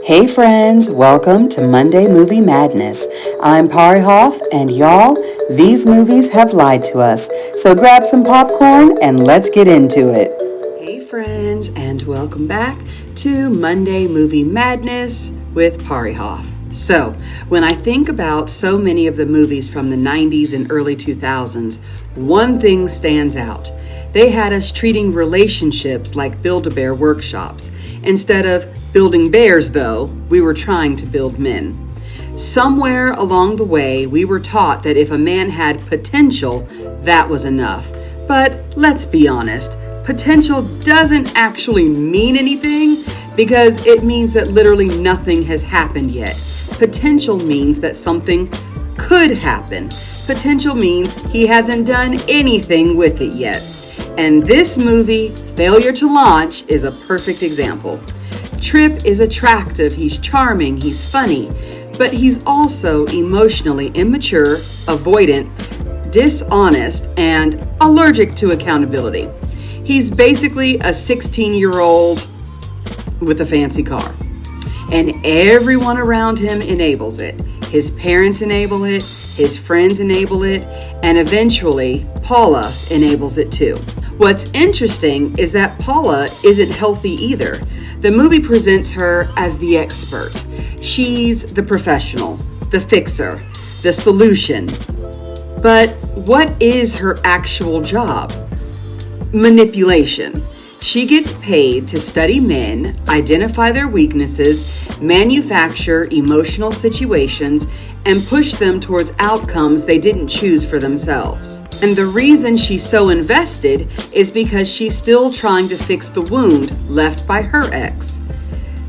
Hey friends, welcome to Monday Movie Madness. I'm Parrihoff, and y'all, these movies have lied to us. So grab some popcorn and let's get into it. Hey friends, and welcome back to Monday Movie Madness with Parrihoff. So, when I think about so many of the movies from the 90s and early 2000s, one thing stands out. They had us treating relationships like Build-A-Bear workshops. Instead of building bears, though, we were trying to build men. Somewhere along the way, we were taught that if a man had potential, that was enough. But let's be honest, potential doesn't actually mean anything because it means that literally nothing has happened yet. Potential means that something could happen. Potential means he hasn't done anything with it yet. And this movie, Failure to Launch, is a perfect example. Trip is attractive, he's charming, he's funny, but he's also emotionally immature, avoidant, dishonest, and allergic to accountability. He's basically a 16-year-old with a fancy car. And everyone around him enables it. His parents enable it, his friends enable it, and eventually Paula enables it too. What's interesting is that Paula isn't healthy either. The movie presents her as the expert. She's the professional, the fixer, the solution. But what is her actual job? Manipulation. She gets paid to study men, identify their weaknesses, manufacture emotional situations, and push them towards outcomes they didn't choose for themselves. And the reason she's so invested is because she's still trying to fix the wound left by her ex.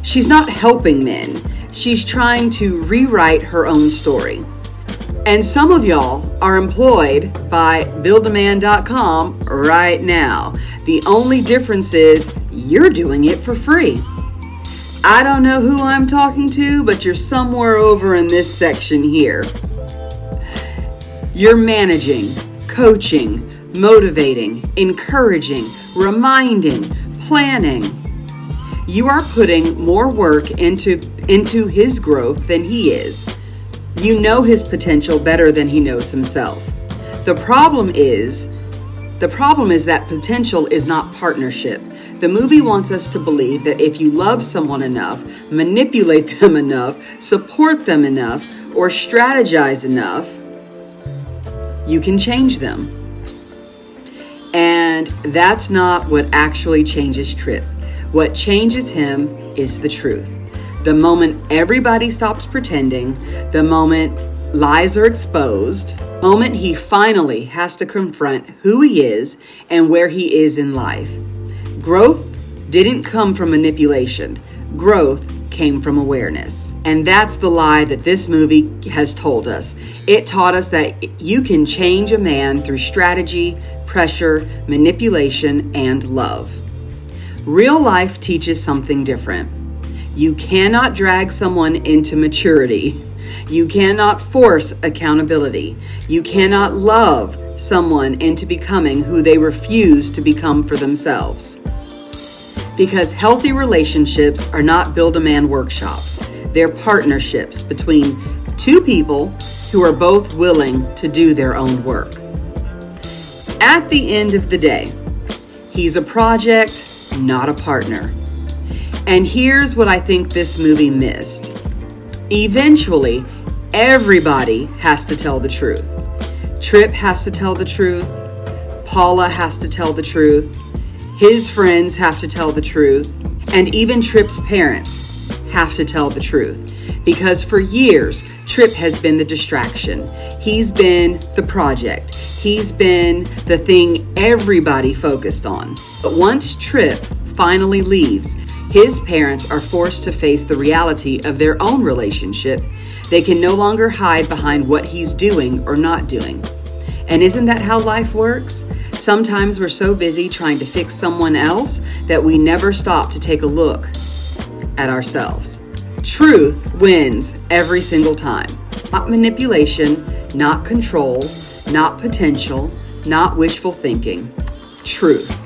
She's not helping men. She's trying to rewrite her own story. And some of y'all are employed by buildaman.com right now. The only difference is you're doing it for free. I don't know who I'm talking to, but you're somewhere over in this section here. You're managing, coaching, motivating, encouraging, reminding, planning. You are putting more work into his growth than he is. You know his potential better than he knows himself. The problem is that potential is not partnership. The movie wants us to believe that if you love someone enough, manipulate them enough, support them enough, or strategize enough, you can change them. And that's not what actually changes Trip. What changes him is the truth. The moment everybody stops pretending, the moment lies are exposed, the moment he finally has to confront who he is and where he is in life. Growth didn't come from manipulation. Growth came from awareness. And that's the lie that this movie has told us. It taught us that you can change a man through strategy, pressure, manipulation, and love. Real life teaches something different. You cannot drag someone into maturity. You cannot force accountability. You cannot love someone into becoming who they refuse to become for themselves. Because healthy relationships are not Build-A-Man workshops. They're partnerships between two people who are both willing to do their own work. At the end of the day, he's a project, not a partner. And here's what I think this movie missed. Eventually, everybody has to tell the truth. Trip has to tell the truth. Paula has to tell the truth. His friends have to tell the truth. And even Trip's parents have to tell the truth. Because for years, Trip has been the distraction. He's been the project. He's been the thing everybody focused on. But once Trip finally leaves, his parents are forced to face the reality of their own relationship. They can no longer hide behind what he's doing or not doing. And isn't that how life works? Sometimes we're so busy trying to fix someone else that we never stop to take a look at ourselves. Truth wins every single time. Not manipulation, not control, not potential, not wishful thinking. Truth.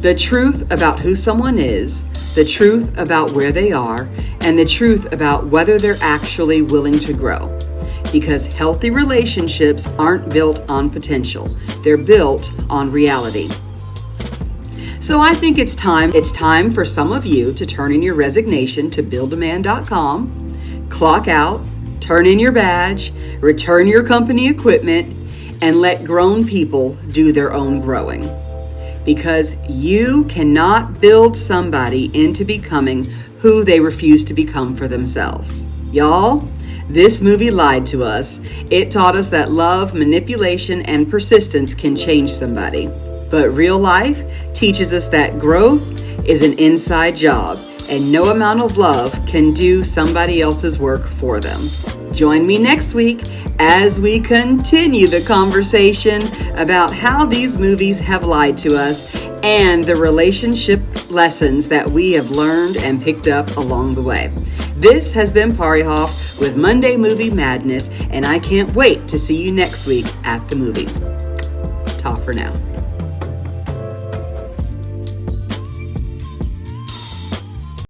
The truth about who someone is, the truth about where they are, and the truth about whether they're actually willing to grow. Because healthy relationships aren't built on potential, they're built on reality. So I think it's time for some of you to turn in your resignation to buildaman.com, clock out, turn in your badge, return your company equipment, and let grown people do their own growing. Because you cannot build somebody into becoming who they refuse to become for themselves. Y'all, this movie lied to us. It taught us that love, manipulation, and persistence can change somebody. But real life teaches us that growth is an inside job, and no amount of love can do somebody else's work for them. Join me next week as we continue the conversation about how these movies have lied to us and the relationship lessons that we have learned and picked up along the way. This has been Parrihoff with Monday Movie Madness, and I can't wait to see you next week at the movies. Ta for now.